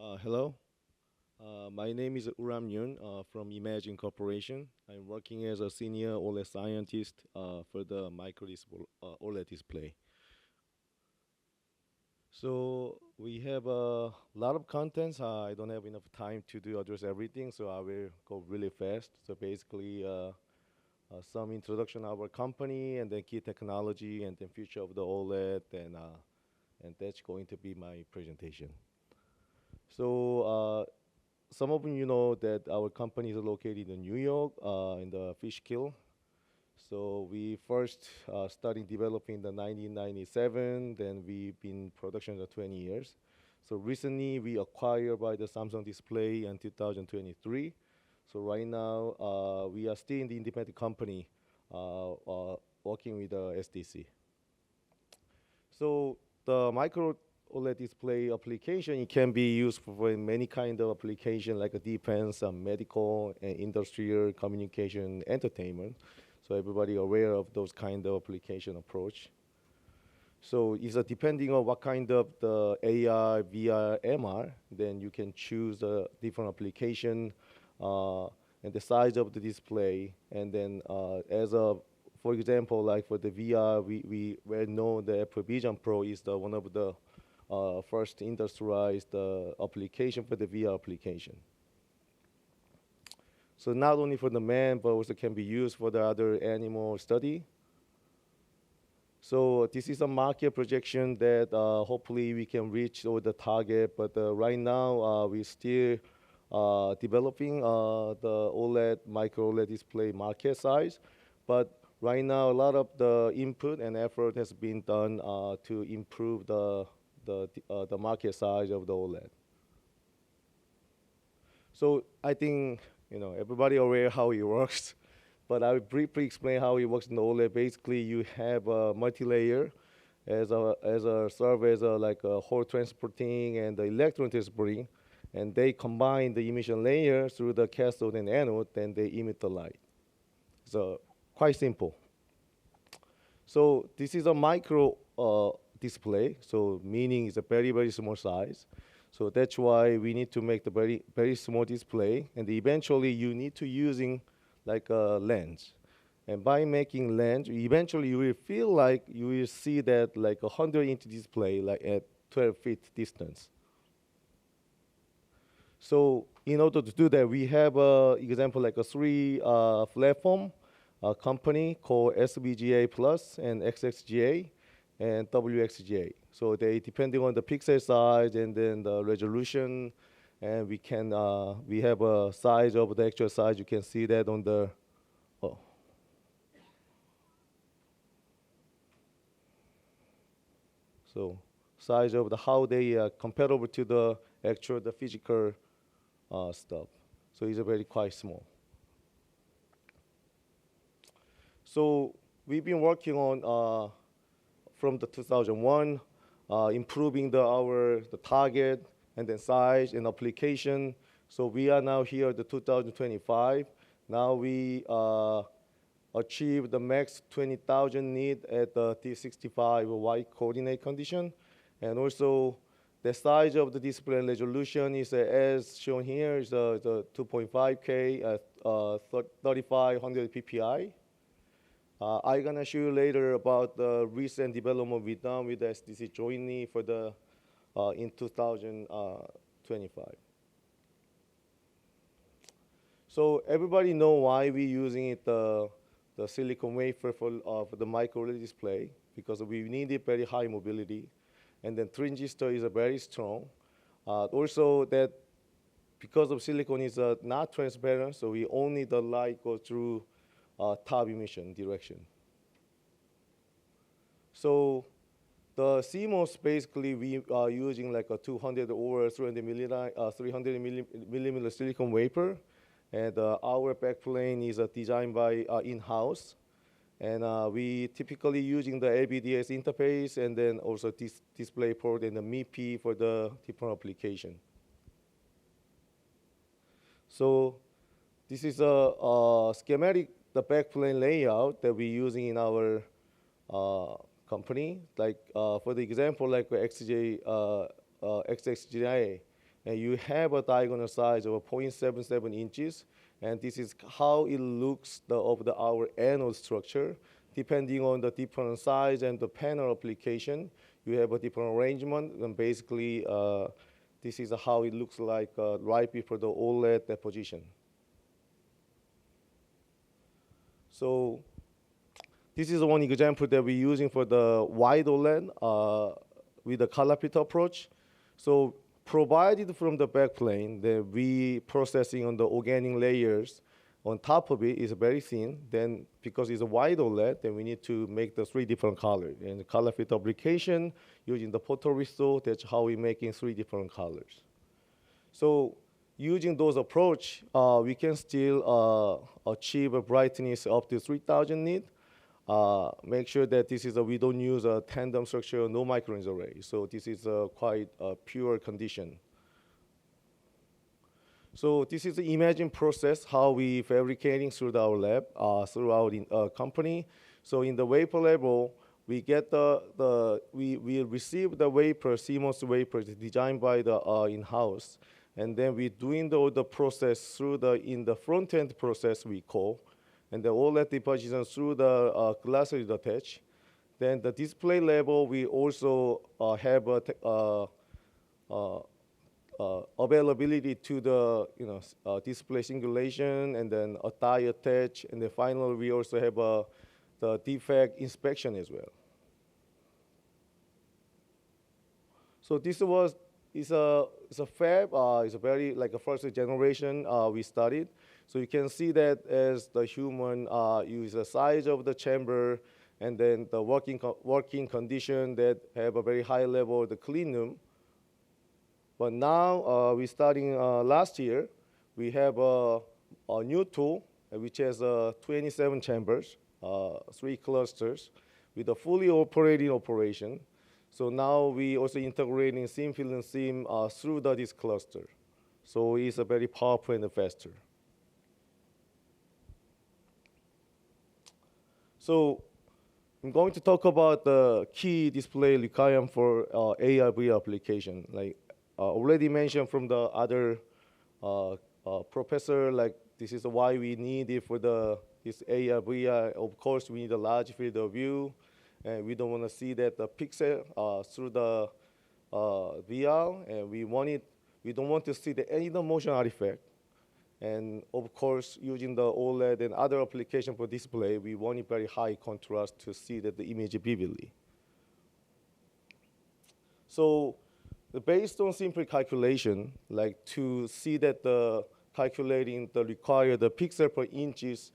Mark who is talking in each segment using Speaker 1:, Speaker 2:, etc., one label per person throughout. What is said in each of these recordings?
Speaker 1: Hello, my name is Wooram Youn from eMagin Corporation. I'm working as a senior OLED scientist for the OLED display. So we have a lot of contents. I don't have enough time to address everything, so I will go really fast. So basically, some introduction of our company, and then key technology, and then future of the OLED, and that's going to be my presentation. So some of you know that our company is located in New York, in the Fishkill. So we first started developing in the 1997, then we've been in production for 20 years. So recently we acquired by the Samsung Display in 2023. So right now we are still in the independent company working with the SDC. So the micro OLED display application, it can be used for many kind of application like a defense, medical, and industrial, communication, entertainment. So everybody aware of those kind of application approach. So it's depending on what kind of the AR, VR, MR, then you can choose a different application and the size of the display. And then for example, like for the VR, we well know the Apple Vision Pro is the one of the first industrialized application for the VR application. So not only for the man, but also can be used for the other animal study. So this is a market projection that hopefully we can reach all the target, but right now we're still developing the OLED, micro OLED display market size. But right now a lot of the input and effort has been done to improve the market size of the OLED. So I think everybody aware how it works. But I will briefly explain how it works in OLED. Basically, you have a multi-layer serve as like a whole transporting and the electron transporting, and they combine the emission layer through the cathode and anode, then they emit the light. So quite simple. So this is a micro display, so meaning it's a very, very small size. So that's why we need to make the very, very small display, and eventually you need to using like a lens. And by making lens, eventually you will feel like you will see that like a 100-inch display like at 12 feet distance. So in order to do that, we have a example like a three platform company called SVGA Plus and XXGA and WXGA. So they depending on the pixel size and then the resolution, and we have a size of the actual size. You can see that on the so size of the how they compare over to the actual the physical stuff. So it's a very quite small. So we've been working on from the 2001, improving the target and then size and application. So we are now here at the 2025. Now we achieve the max 20,000 nit at the T65 white coordinate condition. And also the size of the display and resolution is as shown here is the 2.5K at 3500 ppi. I'm gonna show you later about the recent development we done with the SDC jointly for the in 2025. So everybody know why we using it the silicon wafer for the micro LED display, because we needed very high mobility, and then transistor is very strong. Also that because of silicon is not transparent, so we only the light go through top emission direction. So the CMOS basically we are using like a 200 or 300 millimeter silicon wafer, and our backplane is designed by in-house, and we typically using the LVDS interface and then also display port and the MIPI for the different application. So this is a schematic the backplane layout that we're using in our company. Like for the example, like XXGI, and you have a diagonal size of 0.77 inches, and this is how it looks of our anode structure. Depending on the different size and the panel application, you have a different arrangement, and basically this is how it looks like right before the OLED deposition. So this is one example that we're using for the wide OLED with the color fit approach. So provided from the backplane that we processing on the organic layers on top of it is very thin, then because it's a wide OLED, then we need to make the 3 different colors. And the color fit application using the photorestoral, that's how we're making 3 different colors. So using those approach, we can still achieve a brightness up to 3,000 nit. Make sure that this is we don't use a tandem structure, no microlens array. So this is quite a pure condition. So this is the eMagin process, how we fabricating through our lab, through our company. So in the wafer level, we get we receive the wafer, CMOS wafer designed by the in-house, and then we're doing the process through in the front end process we call, and the OLED deposition through the glass is attached. Then the display level, we also have availability to the display singulation, and then a die attach, and then finally we also have the defect inspection as well. So this is a fab. It's a very like a first generation we studied. So you can see that as the human use the size of the chamber, and then the working condition that have a very high level of the clean room. But now we starting last year, we have a new tool which has 27 chambers, 3 clusters, with a fully operating operation. So now we also integrating thin film and SIM through this cluster. So it's a very powerful and faster. So I'm going to talk about the key display requirement for AR/VR application. Like already mentioned from the other professor, like this is why we need it for this AR/VR. Of course, we need a large field of view, and we don't want to see that the pixel through the VR, and we don't want to see any motion artifact. And of course, using the OLED and other application for display, we want it very high contrast to see that the image vividly. So based on simple calculation, like to see that calculating the required pixel per inches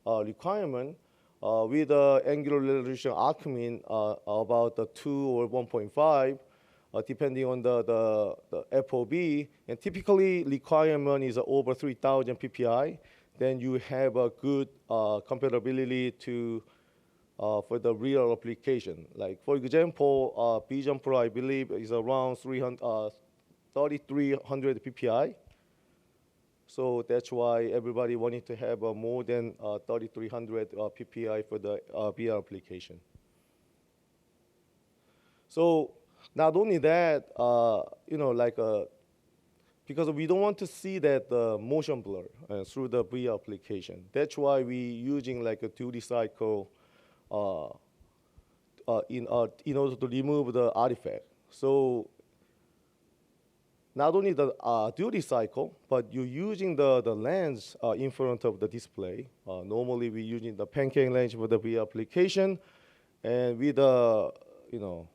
Speaker 1: requirement with the angular resolution Archmin about 2 or 1.5, depending on the FOV, and typically requirement is over 3,000 PPI, then you have a good compatibility for the real application. Like for example, Vision Pro, I believe, is around 3,300 PPI. So that's why everybody wanted to have more than 3,300 PPI for the VR application. So not only that, because we don't want to see that motion blur through the VR application. That's why we using like a 2D cycle in order to remove the artifact. So not only the 2D cycle, but you're using the lens in front of the display. Normally we're using the pancake lens for the VR application, and with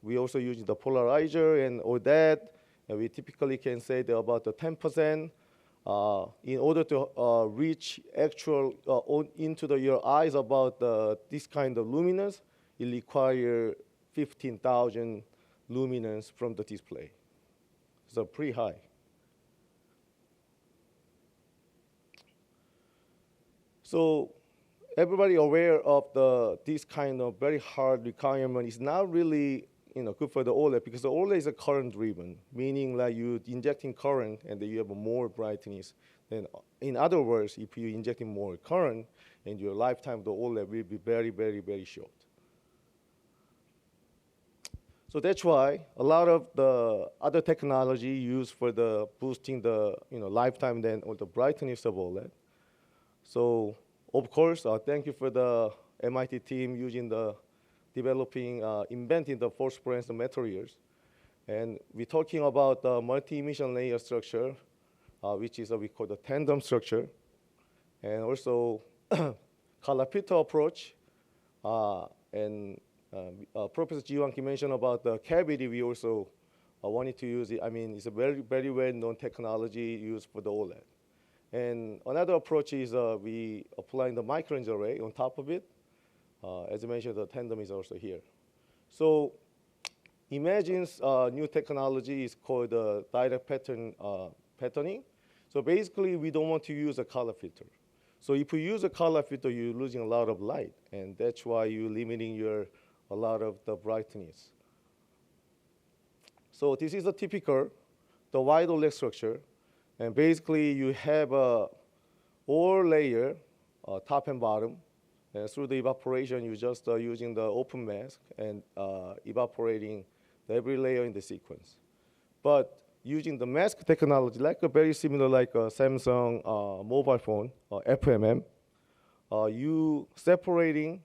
Speaker 1: we also using the polarizer and all that, and we typically can say that about the 10%. In order to reach actual into your eyes about this kind of luminance, it requires 15,000 luminance from the display. So pretty high. So everybody aware of this kind of very hard requirement is not really good for the OLED, because the OLED is a current driven, meaning like you injecting current and then you have more brightness. Then in other words, if you're injecting more current, and your lifetime of the OLED will be very, very, very short. So that's why a lot of the other technology used for the boosting the lifetime then or the brightness of OLED. So of course, thank you for the MIT team using the developing, inventing the phosphorescent materials. And we're talking about the multi-emission layer structure, which is what we call the tandem structure. And also color filter approach. And Professor Jiwang mentioned about the cavity. We also wanted to use it. I mean, it's a very, very well-known technology used for the OLED. And another approach is we applying the micro-lens array on top of it. As I mentioned, the tandem is also here. So eMagin's new technology is called direct patterning. So basically, we don't want to use a color filter. So if you use a color filter, you're losing a lot of light, and that's why you're limiting a lot of the brightness. So this is a typical, the wide OLED structure, and basically you have a all layer, top and bottom, and through the evaporation, you're just using the open mask and evaporating every layer in the sequence. But using the mask technology, like very similar like a Samsung mobile phone, FMM, you separating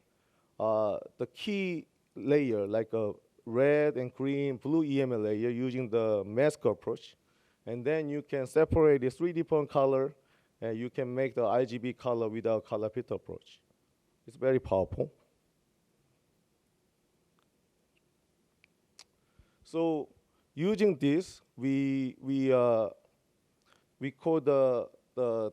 Speaker 1: the key layer, like a red and green, blue EML layer using the mask approach. And then you can separate the 3 different color, and you can make the RGB color without color filter approach. It's very powerful. So using this, we call the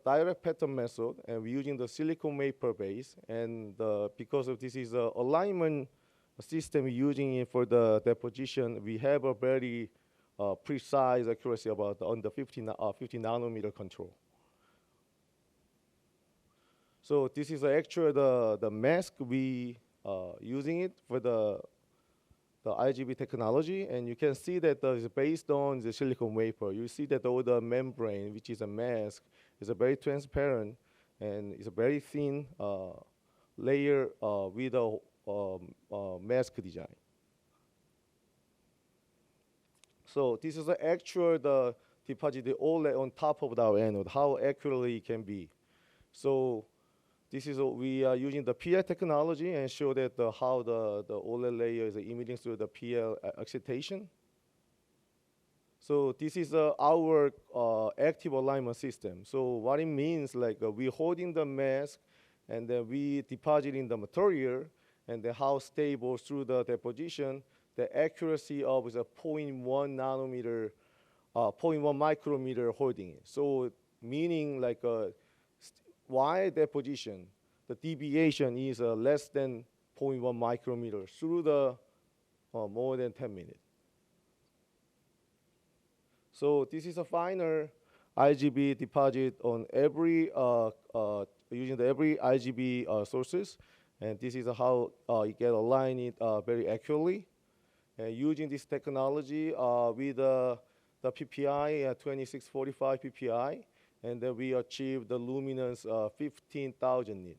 Speaker 1: direct pattern method, and we're using the silicon wafer base. And because of this is an alignment system we're using it for the deposition, we have a very precise accuracy about under 50 nanometer control. So this is actually the mask we using it for the RGB technology, and you can see that it's based on the silicon wafer. You see that all the membrane, which is a mask, is a very transparent, and it's a very thin layer with a mask design. So this is the actual deposit OLED on top of our anode, how accurately it can be. So this is we are using the PL technology and show that how the OLED layer is emitting through the PL excitation. So this is our active alignment system. So what it means, like we're holding the mask, and then we depositing the material, and then how stable through the deposition, the accuracy of is a 0.1 nanometer, 0.1 micrometer holding it. So meaning like while deposition, the deviation is less than 0.1 micrometer through the more than 10 minutes. So this is a finer RGB deposit on every, using every RGB sources. And this is how you can align it very accurately. And using this technology with the PPI, 2645 PPI, and then we achieved the luminance 15,000 nit.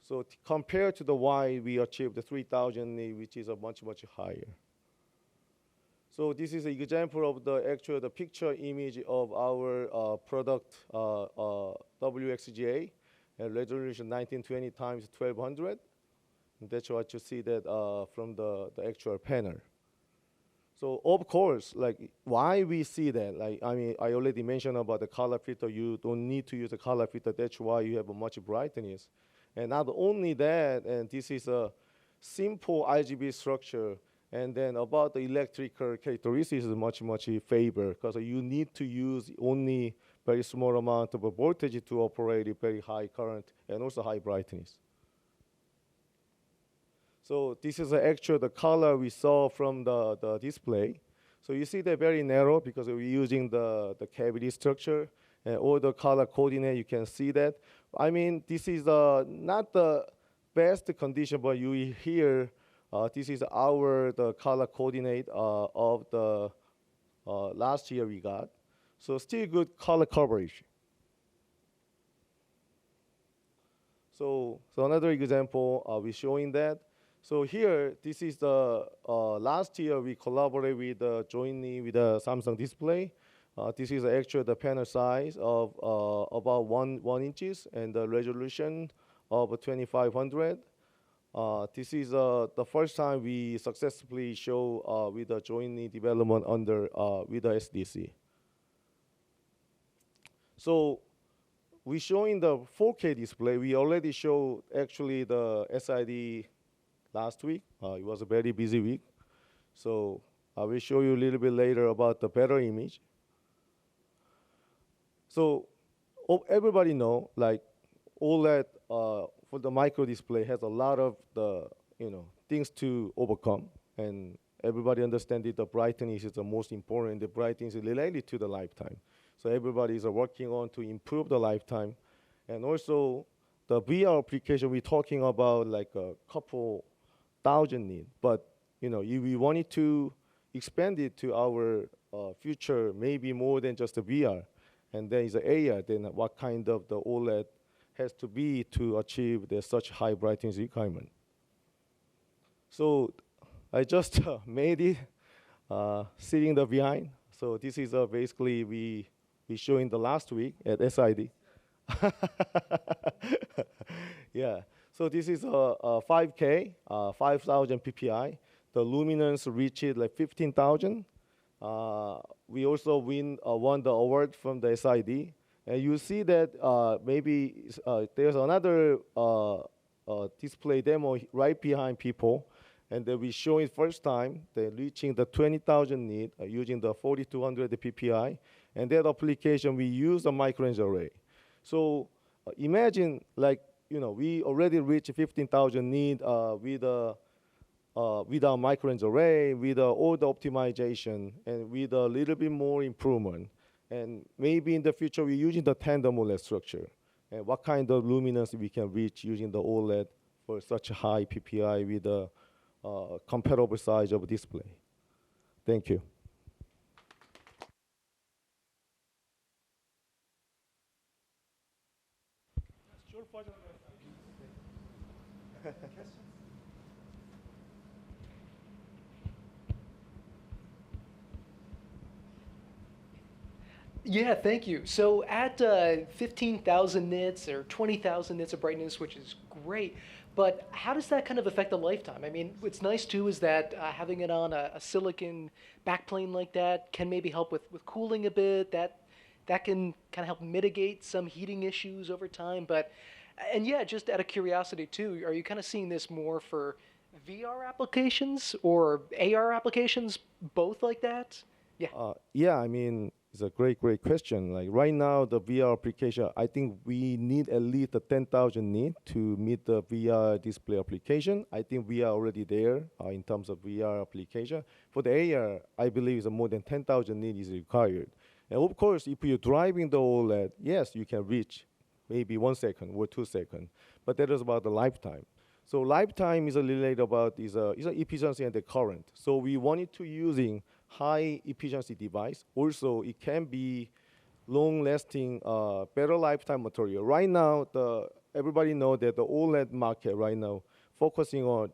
Speaker 1: So compared to the Y, we achieved the 3,000 nit, which is a much, much higher. So this is an example of the picture image of our product WXGA, and resolution 1920 times 1200. And that's what you see that from the actual panel. So of course, like why we see that, like I mean, I already mentioned about the color filter. You don't need to use a color filter. That's why you have a much brightness. And not only that, and this is a simple RGB structure. And then about the electrical characteristics is much, much favor, because you need to use only very small amount of voltage to operate a very high current and also high brightness. So this is actually the color we saw from the display. So you see they're very narrow because we're using the cavity structure, and all the color coordinate, you can see that. I mean, this is not the best condition, but you hear this is the color coordinate of the last year we got. So still good color coverage. So another example, we're showing that. So here, this is the last year we collaborate with jointly with Samsung Display. This is actually the panel size of about one inches and the resolution of 2500. This is the first time we successfully show with the jointly development under with the SDC. So we show in the 4K display. We already showed actually the SID last week. It was a very busy week. So I will show you a little bit later about the better image. So everybody know like OLED for the micro display has a lot of the things to overcome, and everybody understands that the brightness is the most important. The brightness is related to the lifetime. So everybody is working on to improve the lifetime, and also the VR application we're talking about like a couple thousand nit, but if we wanted to expand it to our future, maybe more than just the VR, and there is AR, then what kind of the OLED has to be to achieve the such high brightness requirement. So I just made it sitting the behind. So this is basically we showing the last week at SID. Yeah. So this is a 5K, 5,000 PPI. The luminance reached like 15,000. We also won the award from the SID. And you see that maybe there's another display demo right behind people. And then we show it first time, they're reaching the 20,000 nit using the 4200 PPI. And that application, we use the micro-lens array. So imagine like, we already reached 15,000 nit with our micro-lens array, with all the optimization, and with a little bit more improvement. And maybe in the future, we're using the tandem OLED structure. And what kind of luminance we can reach using the OLED for such a high PPI with a comparable size of display. Thank you.
Speaker 2: Yeah, thank you. So at 15,000 nits or 20,000 nits of brightness, which is great, but how does that kind of affect the lifetime? I mean, what's nice too is that having it on a silicon backplane like that can maybe help with cooling a bit. That can kind of help mitigate some heating issues over time. And yeah, just out of curiosity too, are you kind of seeing this more for VR applications or AR applications, both like that? Yeah.
Speaker 1: Yeah, I mean, it's a great question. Like right now, the VR application, I think we need at least a 10,000 nit to meet the VR display application. I think we are already there in terms of VR application. For the AR, I believe it's more than 10,000 nit is required. And of course, if you're driving the OLED, yes, you can reach maybe 1 second or 2 seconds, but that is about the lifetime. So lifetime is related about is efficiency and the current. So we wanted to using high efficiency device. Also, it can be long-lasting, better lifetime material. Right now, everybody know that the OLED market right now focusing on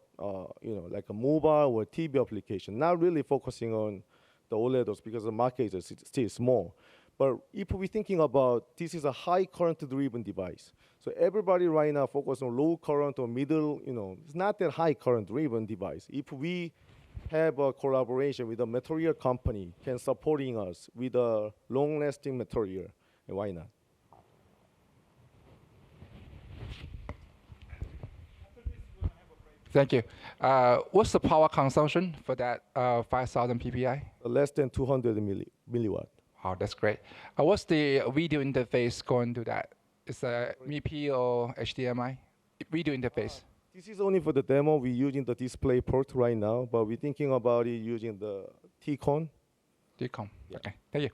Speaker 1: like a mobile or TV application, not really focusing on the OLEDs because the market is still small. But if we're thinking about this is a high current driven device, so everybody right now focus on low current or middle, it's not that high current driven device. If we have a collaboration with a material company can supporting us with a long lasting material, why not?
Speaker 3: Thank you. What's the power consumption for that 5,000 PPI?
Speaker 1: Less than 200 milliwatt.
Speaker 3: Oh, that's great. What's the video interface going to that? Is it MIPI or HDMI? Video interface.
Speaker 1: This is only for the demo. We're using the display port right now, but we're thinking about it using the T-Con.
Speaker 3: T-Com. Okay, thank you.